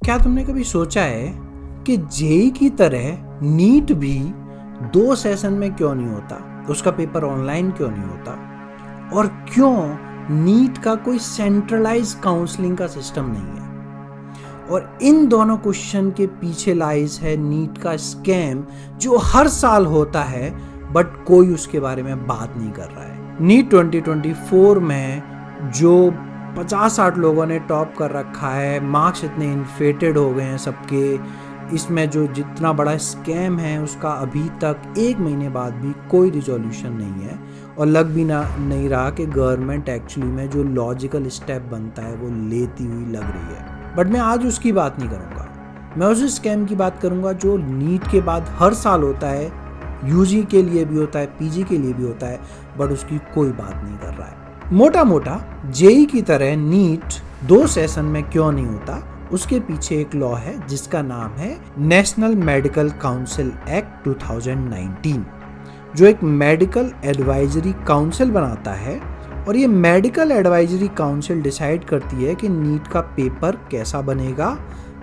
क्या तुमने कभी सोचा है कि जेई की तरह नीट भी 2 सेशन में क्यों नहीं होता, उसका पेपर ऑनलाइन क्यों नहीं होता, और क्यों नीट का कोई सेंट्रलाइज काउंसलिंग का सिस्टम नहीं है। और इन दोनों क्वेश्चन के पीछे लाइज है नीट का स्कैम जो हर साल होता है बट कोई उसके बारे में बात नहीं कर रहा है। नीट 2024 में जो 50-60 लोगों ने टॉप कर रखा है, मार्क्स इतने इन्फ्लेटेड हो गए हैं सबके, इसमें जो जितना बड़ा स्कैम है उसका अभी तक 1 महीने बाद भी कोई रिजोल्यूशन नहीं है और लग भी नहीं रहा कि गवर्नमेंट एक्चुअली में जो लॉजिकल स्टेप बनता है वो लेती हुई लग रही है। बट मैं आज उसकी बात नहीं करूँगा, मैं उस स्कैम की बात करूँगा जो नीट के बाद हर साल होता है, यूजी के लिए भी होता है, पीजी के लिए भी होता है, बट उसकी कोई बात नहीं कर रहा है। मोटा मोटा जेई की तरह नीट 2 सेशन में क्यों नहीं होता, उसके पीछे एक लॉ है जिसका नाम है नेशनल मेडिकल काउंसिल एक्ट 2019, जो एक मेडिकल एडवाइजरी काउंसिल बनाता है। और ये मेडिकल एडवाइजरी काउंसिल डिसाइड करती है कि नीट का पेपर कैसा बनेगा,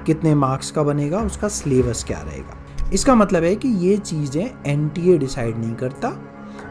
कितने मार्क्स का बनेगा, उसका सिलेबस क्या रहेगा। इसका मतलब है कि ये चीज़ें एनटीए डिसाइड नहीं करता।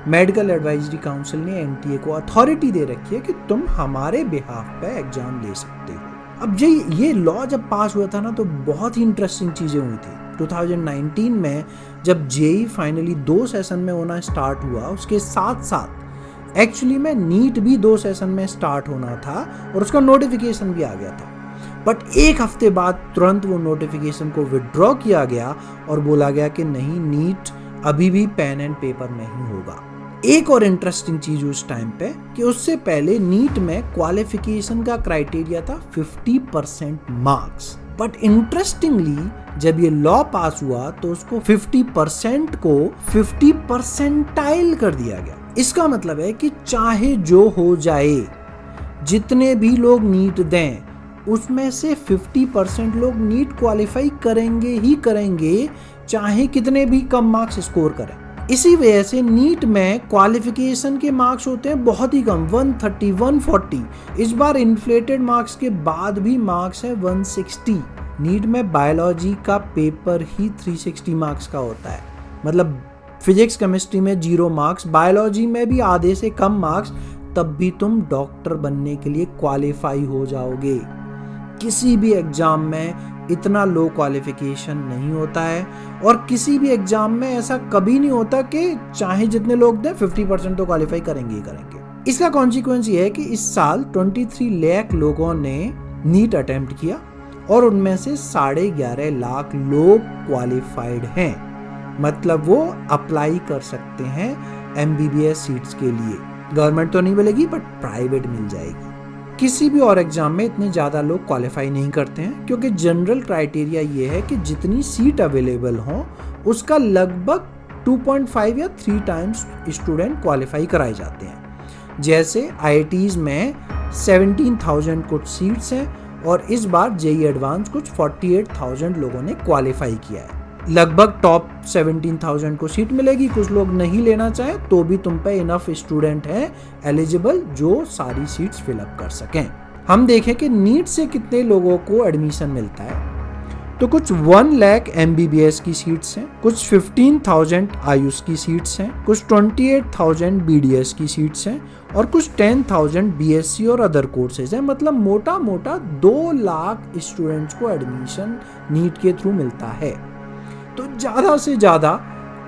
मेडिकल एडवाइजरी काउंसिल ने एनटीए को अथॉरिटी दे रखी है कि तुम हमारे बिहाफ पे एग्जाम ले सकते हो। अब ये लॉ जब पास हुआ था ना तो बहुत ही इंटरेस्टिंग चीज़ें हुई थी। 2019 में जब जेई फाइनली 2 सेशन में होना स्टार्ट हुआ, उसके साथ साथ एक्चुअली में नीट भी 2 सेशन में स्टार्ट होना था और उसका नोटिफिकेशन भी आ गया था। बट 1 हफ्ते बाद तुरंत वो नोटिफिकेशन को विड्रॉ किया गया और बोला गया कि नहीं, नीट अभी भी पेन एंड पेपर नहीं होगा। एक और इंटरेस्टिंग चीज उस टाइम पे कि उससे पहले नीट में क्वालिफिकेशन का क्राइटेरिया था 50% मार्क्स, बट इंटरेस्टिंगली जब ये लॉ पास हुआ तो उसको 50% को 50 परसेंटाइल कर दिया गया। इसका मतलब है कि चाहे जो हो जाए, जितने भी लोग नीट दें उसमें से 50% लोग नीट क्वालिफाई करेंगे ही करेंगे, चाहे कितने भी कम मार्क्स स्कोर करें। इसी वजह से नीट में क्वालिफिकेशन के मार्क्स होते हैं बहुत ही कम, 130, 140। इस बार इन्फ्लेटेड मार्क्स के बाद भी मार्क्स है 160। नीट में बायोलॉजी का पेपर ही 360 मार्क्स का होता है, मतलब फिजिक्स केमिस्ट्री में 0 मार्क्स, बायोलॉजी में भी आधे से कम मार्क्स, तब भी तुम डॉक्टर बनने के लिए क्वालिफाई हो जाओगे। किसी भी एग्जाम में इतना लो क्वालिफिकेशन नहीं होता है और किसी भी एग्जाम में ऐसा कभी नहीं होता कि चाहे जितने लोग दें 50% तो क्वालिफाई करेंगे ही करेंगे। इसका कॉन्सिक्वेंस ये है कि इस साल 23 लाख लोगों ने नीट अटेम्प्ट किया और उनमें से 11.5 लाख लोग क्वालिफाइड हैं, मतलब वो अप्लाई कर सकते हैं एमबीबीएस सीट्स के लिए। गवर्नमेंट तो नहीं मिलेगी बट प्राइवेट मिल जाएगी। किसी भी और एग्जाम में इतने ज़्यादा लोग क्वालिफाई नहीं करते हैं क्योंकि जनरल क्राइटेरिया ये है कि जितनी सीट अवेलेबल हो उसका लगभग 2.5 या 3 टाइम्स स्टूडेंट क्वालिफाई कराए जाते हैं। जैसे आईआईटीज़ में 17,000 कुछ सीट्स हैं और इस बार जेई एडवांस कुछ 48,000 लोगों ने क्वालिफाई किया है। लगभग टॉप 17,000 को सीट मिलेगी। कुछ लोग नहीं लेना चाहें तो भी तुम पे इनफ स्टूडेंट हैं एलिजिबल जो सारी सीट्स फिलअप कर सकें। हम देखें कि नीट से कितने लोगों को एडमिशन मिलता है, तो कुछ 1 लाख एमबीबीएस की सीट्स हैं, कुछ 15,000 आयुष की सीट्स हैं, कुछ 28,000 बीडीएस की सीट्स हैं और कुछ 10,000 बीएससी और अदर कोर्सेज हैं। मतलब मोटा मोटा 2 लाख स्टूडेंट्स को एडमिशन नीट के थ्रू मिलता है। तो ज़्यादा से ज़्यादा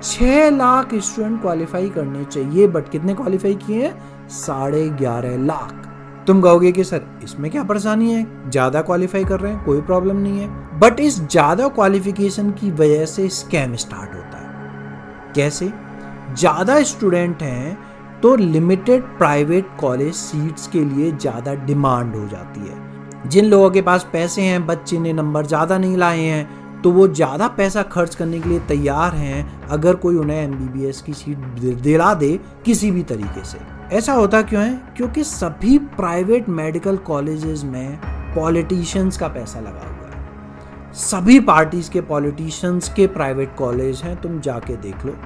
6 लाख स्टूडेंट क्वालिफाई करने चाहिए, बट कितने क्वालिफाई किए हैं? 11.5 लाख। तुम कहोगे कि सर इसमें क्या परेशानी है, ज़्यादा क्वालिफाई कर रहे हैं, कोई प्रॉब्लम नहीं है। बट इस ज़्यादा क्वालिफिकेशन की वजह से स्कैम स्टार्ट होता है। कैसे? ज़्यादा स्टूडेंट हैं तो लिमिटेड प्राइवेट कॉलेज सीट्स के लिए ज़्यादा डिमांड हो जाती है। जिन लोगों के पास पैसे हैं, बच्चे ने नंबर ज़्यादा नहीं लाए हैं, तो वो ज़्यादा पैसा खर्च करने के लिए तैयार हैं अगर कोई उन्हें एमबीबीएस की सीट दिला दे किसी भी तरीके से। ऐसा होता क्यों है? क्योंकि सभी प्राइवेट मेडिकल कॉलेजेस में पॉलिटिशियंस का पैसा लगा हुआ है। सभी पार्टीज के पॉलिटिशियंस के प्राइवेट कॉलेज हैं, तुम जाके देख लो।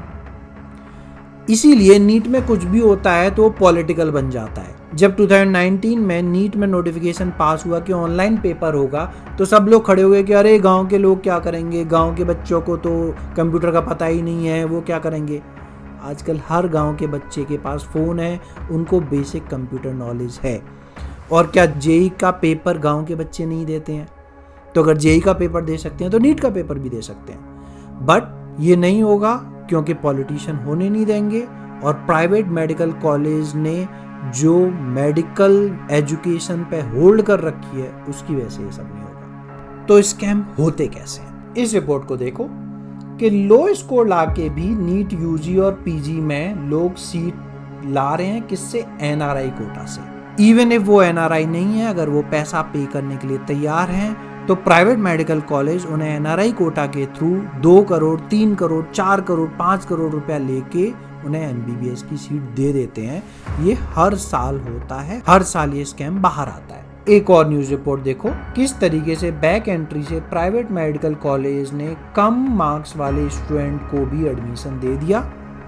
इसीलिए नीट में कुछ भी होता है तो वो पॉलिटिकल बन जाता है। जब 2019 में नीट में नोटिफिकेशन पास हुआ कि ऑनलाइन पेपर होगा, तो सब लोग खड़े हुए कि अरे गांव के लोग क्या करेंगे, गांव के बच्चों को तो कंप्यूटर का पता ही नहीं है, वो क्या करेंगे। आजकल हर गांव के बच्चे के पास फ़ोन है, उनको बेसिक कंप्यूटर नॉलेज है। और क्या जेईई का पेपर गांव के बच्चे नहीं देते हैं? तो अगर जेईई का पेपर दे सकते हैं तो नीट का पेपर भी दे सकते हैं। बट ये नहीं होगा क्योंकि पॉलिटिशियन होने नहीं देंगे, और प्राइवेट मेडिकल कॉलेज ने जो मेडिकल एजुकेशन पे होल्ड कर रखी है उसकी वजह से ये सब नहीं होगा। तो स्कैम होते कैसे हैं? इस रिपोर्ट को देखो कि लो स्कोर लाके भी नीट यूजी और पीजी में लोग सीट ला रहे हैं। किससे? एनआरआई कोटा से। इवन इफ वो एनआरआई नहीं है, अगर वो पैसा पे करने के लिए तैयार हैं, तो प्राइवेट मेडिकल कॉलेज उन्हें एनआरआई कोटा के थ्रू 2 करोड़, 3 करोड़, 4 करोड़, 5 करोड़ रुपया लेके उन्हें एमबीबीएस की सीट दे देते हैं। ये हर साल होता है, हर साल ये स्कैम बाहर आता है। एक और न्यूज रिपोर्ट देखो किस तरीके से बैक एंट्री से प्राइवेट मेडिकल कॉलेज ने कम मार्क्स वाले स्टूडेंट को भी एडमिशन दे दिया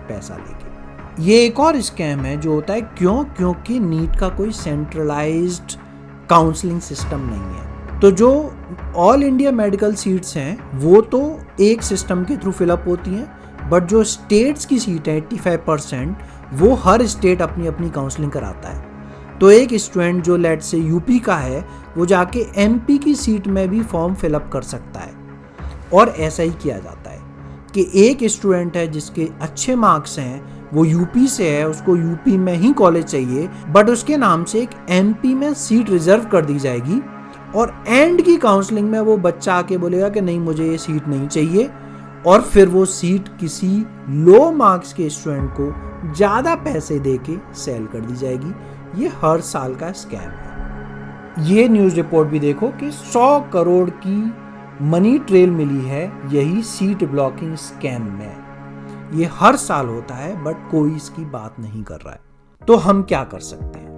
पैसा लेके। ये एक और स्कैम है जो होता है क्योंकि नीट का कोई सेंट्रलाइज्ड काउंसलिंग सिस्टम नहीं है। तो जो ऑल इंडिया मेडिकल सीट्स हैं वो तो एक सिस्टम के थ्रू फिलअप होती हैं, बट जो स्टेट्स की सीट है 85%, वो हर स्टेट अपनी अपनी काउंसलिंग कराता है। तो एक स्टूडेंट जो लेट से यूपी का है, वो जाके एमपी की सीट में भी फॉर्म फिलअप कर सकता है। और ऐसा ही किया जाता है कि एक स्टूडेंट है जिसके अच्छे मार्क्स हैं, वो यूपी से है, उसको यूपी में ही कॉलेज चाहिए, बट उसके नाम से एक एमपी में सीट रिजर्व कर दी जाएगी, और एंड की काउंसलिंग में वो बच्चा आके बोलेगा कि नहीं मुझे ये सीट नहीं चाहिए, और फिर वो सीट किसी लो मार्क्स के स्टूडेंट को ज़्यादा पैसे देके सेल कर दी जाएगी। ये हर साल का स्कैम है। ये न्यूज़ रिपोर्ट भी देखो कि 100 करोड़ की मनी ट्रेल मिली है यही सीट ब्लॉकिंग स्कैम में। ये हर साल होता है, बट कोई इसकी बात नहीं कर रहा है। तो हम क्या कर सकते हैं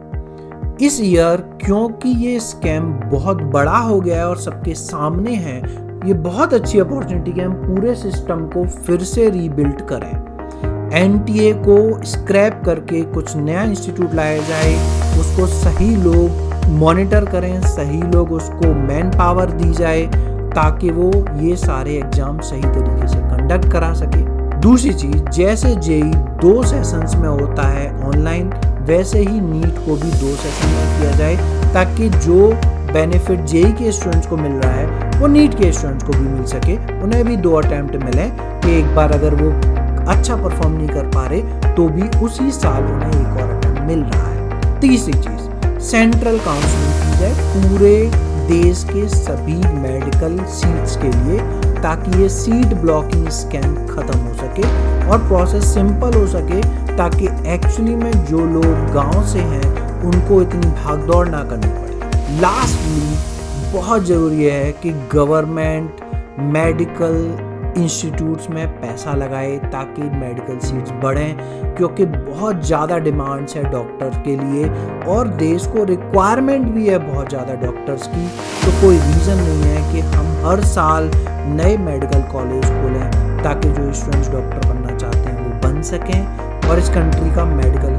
इस ईयर? क्योंकि ये स्कैम बहुत बड़ा हो गया है और सबके सामने है, ये बहुत अच्छी अपॉर्चुनिटी है हम पूरे सिस्टम को फिर से रीबिल्ड करें। एनटीए को स्क्रैप करके कुछ नया इंस्टीट्यूट लाया जाए, उसको सही लोग मॉनिटर करें, सही लोग उसको मैन पावर दी जाए, ताकि वो ये सारे एग्जाम सही तरीके से कंडक्ट करा सके। दूसरी चीज, जैसे जेईई 2 सेशंस में होता है ऑनलाइन, वैसे ही नीट को भी 2 सेशन में किया जाए, ताकि जो बेनिफिट जेईई के स्टूडेंट्स को मिल रहा है वो नीट के स्टूडेंट्स को भी मिल सके। उन्हें भी 2 अटेम्प्ट मिले कि एक बार अगर वो अच्छा परफॉर्म नहीं कर पा रहे तो भी उसी साल उन्हें एक और अटेम्प्ट मिल रहा है। तीसरी चीज, सेंट्रल काउंसलिंग की जाए पूरे देश के सभी मेडिकल सीट्स के लिए, ताकि ये सीट ब्लॉकिंग स्कैम खत्म हो सके और प्रोसेस सिंपल हो सके, ताकि एक्चुअली में जो लोग गांव से हैं उनको इतनी भागदौड़ ना करनी पड़े। लास्टली बहुत ज़रूरी है कि गवर्नमेंट मेडिकल इंस्टीट्यूट्स में पैसा लगाए ताकि मेडिकल सीट्स बढ़ें, क्योंकि बहुत ज़्यादा डिमांड्स है डॉक्टर के लिए और देश को रिक्वायरमेंट भी है बहुत ज़्यादा डॉक्टर्स की। तो कोई रीज़न नहीं है कि हम हर साल नए मेडिकल कॉलेज खोलें ताकि जो स्टूडेंट्स डॉक्टर बनना चाहते हैं वो बन सकें और इस कंट्री का मेडिकल